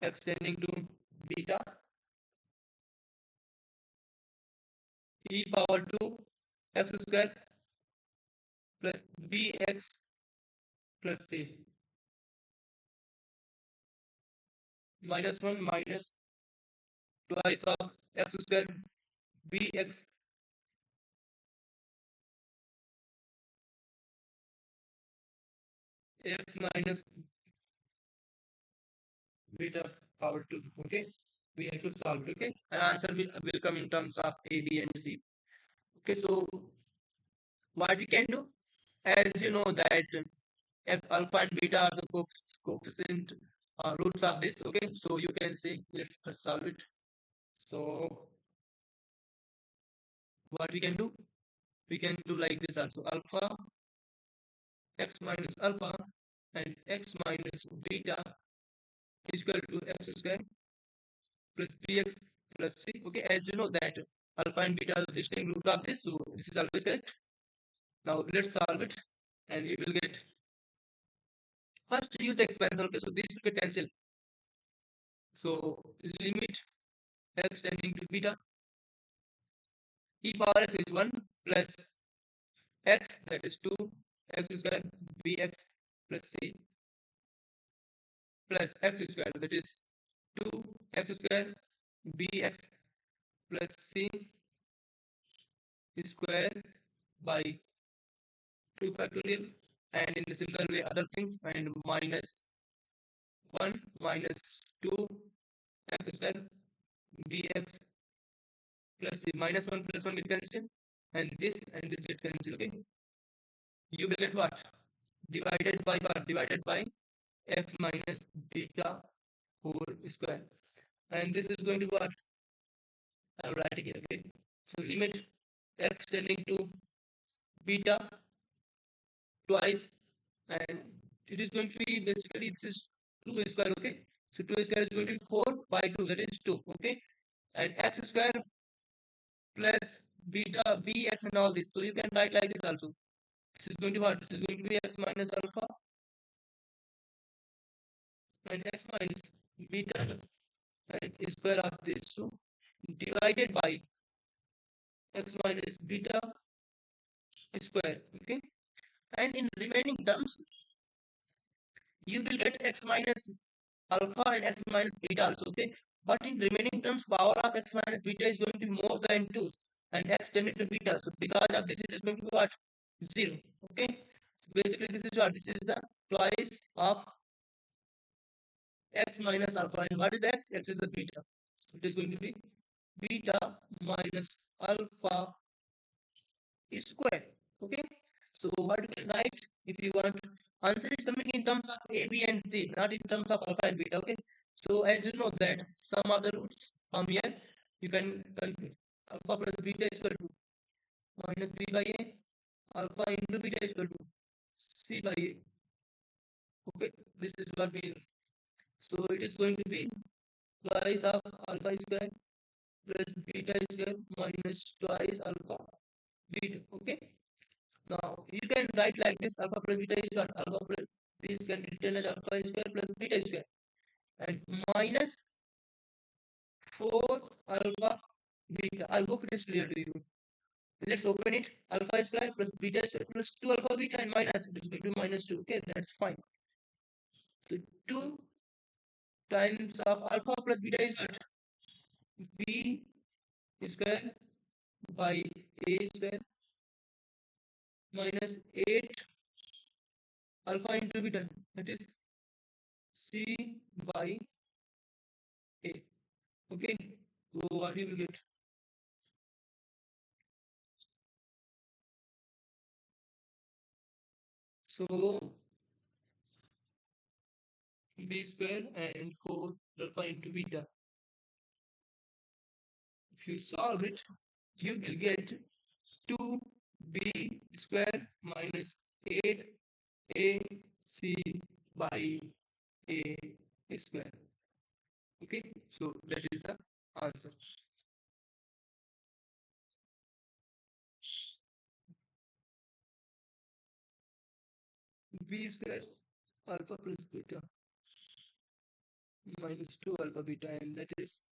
x tending to beta e power 2 x square plus bx plus c minus 1 minus twice of x square bx x minus beta power 2. Okay, we have to solve it. Okay, and answer will come in terms of a b and c. Okay, so what we can do, as you know that f alpha and beta are the coefficient roots of this. Okay, so you can say let's first solve it. So what we can do, we can do like this also: alpha x minus alpha and x minus beta is equal to x square plus bx plus c. Okay, as you know that alpha and beta are the distinct root of this, so this is always correct. Now let's solve it, and we will get, first use the expansion. Okay, so this will get cancelled. So limit x tending to beta e power x is 1 plus x, that is 2 x square bx plus c plus x square, that is 2 x square bx plus c square by 2 factorial, and in the similar way other things, and minus 1 minus 2 x square bx plus c minus 1 plus 1 will cancel, and this get cancel. Okay, you will get what? Divided by what? Divided by x minus beta whole square, and this is going to be what? I'm writing it. Okay, so limit x tending to beta twice, and it is going to be basically this is 2 square. Okay, so 2 square is going to be 4 by 2, that is 2. Okay, and x square plus beta bx and all this, so you can write like this also. This is going to be what? This is going to be x minus alpha and x minus beta and square of this, so divided by x minus beta square. Okay, and in remaining terms you will get x minus alpha and x minus beta also. Okay, but in remaining terms power of x minus beta is going to be more than 2 and x tended to beta, so because of this it is going to be what? 0. Okay, so basically this is what? This is the twice of x minus alpha, and what is x? X is the beta, so it is going to be beta minus alpha square. Okay, so what you can write if you want, answer is coming in terms of a b and c, not in terms of alpha and beta. Okay, so as you know that some other roots from here you can calculate. Alpha plus beta is equal to minus b by a, alpha into beta is equal to c by a. Okay, this is what we, so it is going to be twice of alpha square plus beta square minus twice alpha beta. Okay, now you can write like this: alpha plus beta is what? Alpha plus, this can be written as alpha square plus beta square, and minus 4 alpha beta. I hope it is clear to you. Let's open it. Alpha square plus beta square plus 2 alpha beta and minus, it is going to be minus 2. Okay, that's fine. So 2 times of alpha plus beta is what? B square by a square minus 8 alpha into beta, that is c by a. Okay, so what you will get? So b square and 4 alpha into beta. If you solve it, you will get 2b square minus 8ac by a square. Okay, so that is the answer. B square alpha plus beta minus 2 alpha beta, and that is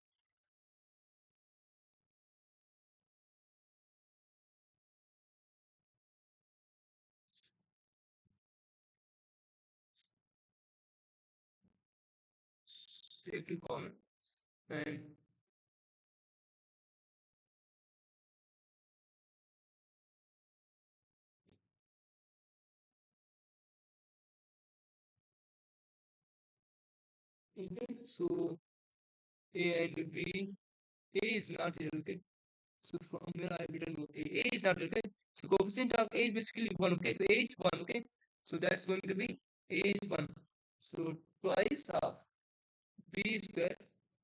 take to common. And okay, so A and B, A is not here, okay? So from here I written A is not here, okay? So coefficient of A is basically 1, okay? So A is 1, okay? So that's going to be A is 1. So twice of B square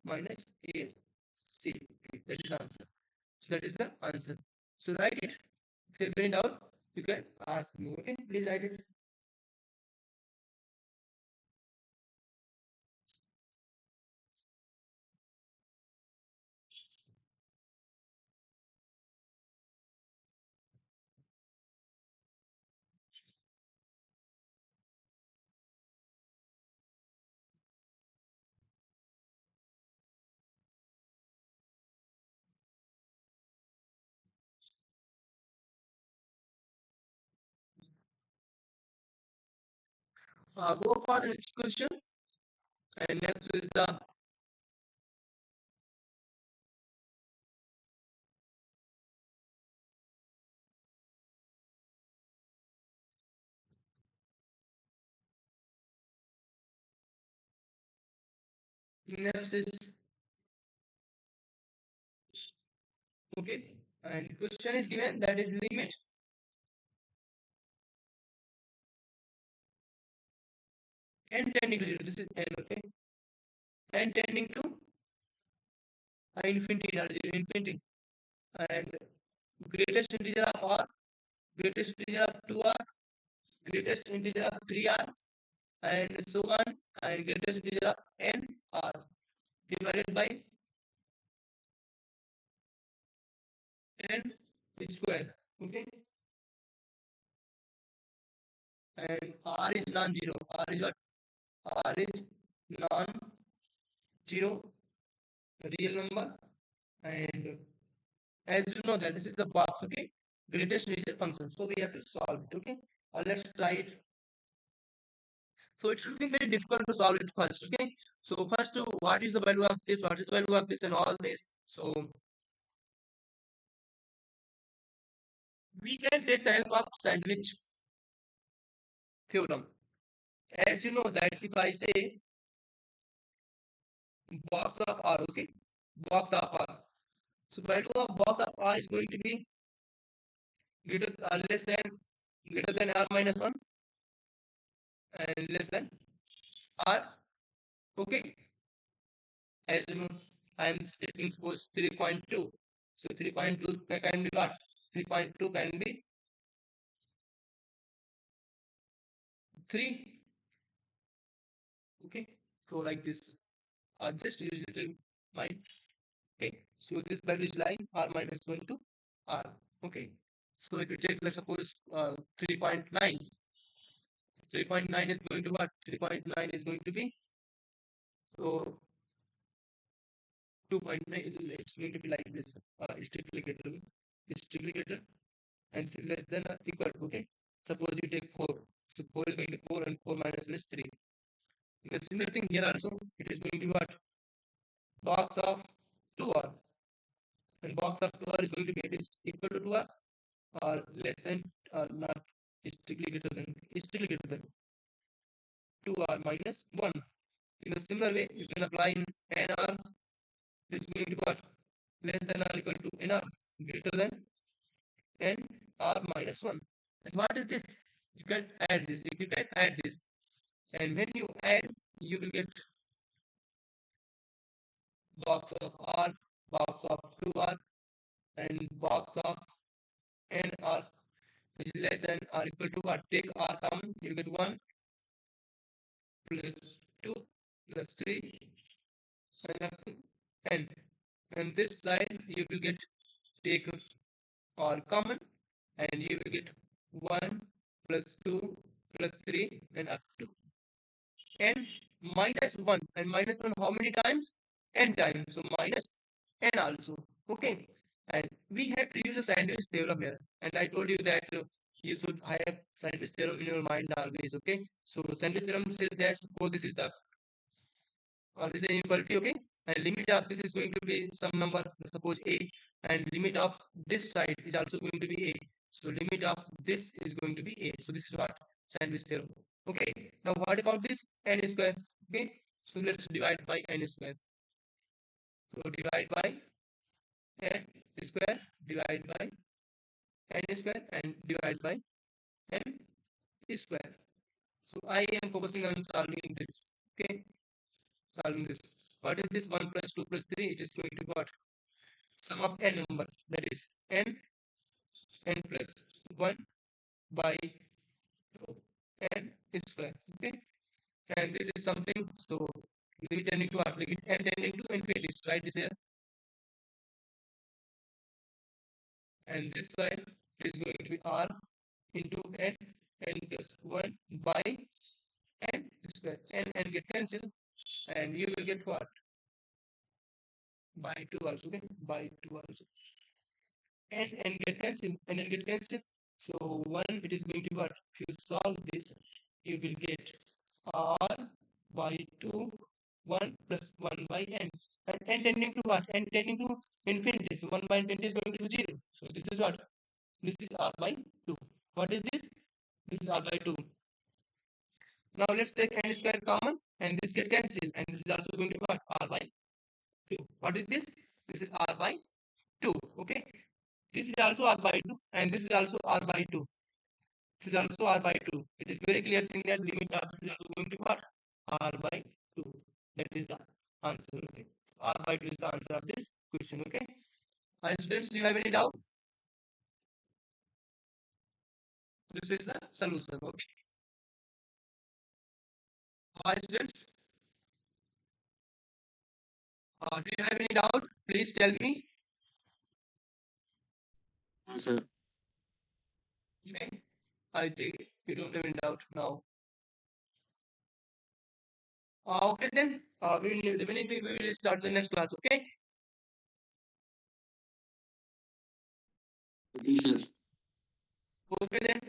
minus A C. Okay, that is the answer. So that is the answer. So write it. If you print out, you can ask me, okay? Please write it. Go for the next question. And next is the next is okay. And question is given, that is limit n tending to 0. This is n, okay? N tending to infinity, not 0, infinity. And greatest integer of r, greatest integer of 2r, greatest integer of 3r, and so on, and greatest integer of n r divided by n square. Okay? And r is non-zero. R is what? R is non-zero real number. And as you know that this is the box, okay? Greatest integer function. So we have to solve it, okay? Let's try it. So it should be very difficult to solve it first, okay? So first, what is the value of this? What is the value of this and all this? So we can take the help of sandwich theorem. As you know that if I say box of R, okay? Box of R. So value of box of R is going to be greater less than greater than R minus 1 and less than R. Okay. As you know, I am taking suppose 3.2. So 3.2 can be what? 3.2 can be 3. Okay. So like this. Just use little mind. Okay. So this value is lying R minus 1 to R. Okay. So if you take, let's suppose 3.9. 3.9 is going to what? 3.9 is going to be so 2.9. It's going to be like this. Strictly greater, strictly greater, and less than or equal to. Okay. Suppose you take 4. So 4 is going to 4 and 4 minus less 3. The similar thing here also. It is going to be what? Box of 2r. And box of 2r is going to be it is equal to 2r or less than or not strictly greater than 2r minus 1. In a similar way, you can apply in nr. This is going to be what? Less than or equal to nr greater than nr minus 1. And what is this? You can add this. You can add this. And when you add, you will get box of R, box of 2R, and box of NR which is less than or equal to R. Take R common, you get 1 plus 2 plus 3 and up to n. And this side you will get take R common and you will get 1 plus 2 plus 3 and up to n minus 1 and minus 1 how many times? N times. So minus n also. Okay. And we have to use a sandwich theorem here. And I told you that you should have sandwich theorem in your mind always. Okay. So sandwich theorem says that suppose this is the this is inequality. Okay. And limit of this is going to be some number, suppose a, and limit of this side is also going to be a. So limit of this is going to be a. So this is what sandwich theorem. Okay. Now what about this n square? Okay. So let's divide by n square. So divide by n square, divide by n square, and divide by n square. So I am focusing on solving this. Okay. Solving this. What is this? 1 plus 2 plus 3? It is going to be what? Sum of n numbers. That is n plus 1 by 2 n square. Okay. And this is something. So limit tending to what? Limit n tending to infinity. Right this here. And this side is going to be r into n plus 1 by n square. N get cancelled and you will get what? By 2 also. Okay. By 2 also. And get cancelled. And get cancelled. So 1 it is going to be what? If you solve this, you will get r by 2 1 plus 1 by n. And n tending to what? N tending to infinity. So 1 by infinity is going to be 0. So this is what? This is r by 2. What is this? This is r by 2. Now let's take n square common and this get cancelled and this is also going to be what? R by 2. What is this? This is r by 2. Okay. This is also r by 2 and this is also r by 2. This is also r by 2. It is very clear thing that limit of this is also going to be what? R by 2. That is the answer. Okay. R by 2 is the answer of this question. Okay. Students, do you have any doubt? This is the solution. Okay. Students, do you have any doubt? Please tell me. Sir. Okay. I think you don't have any doubt now. Okay then. We will start the next class. Okay. Sir. Okay then.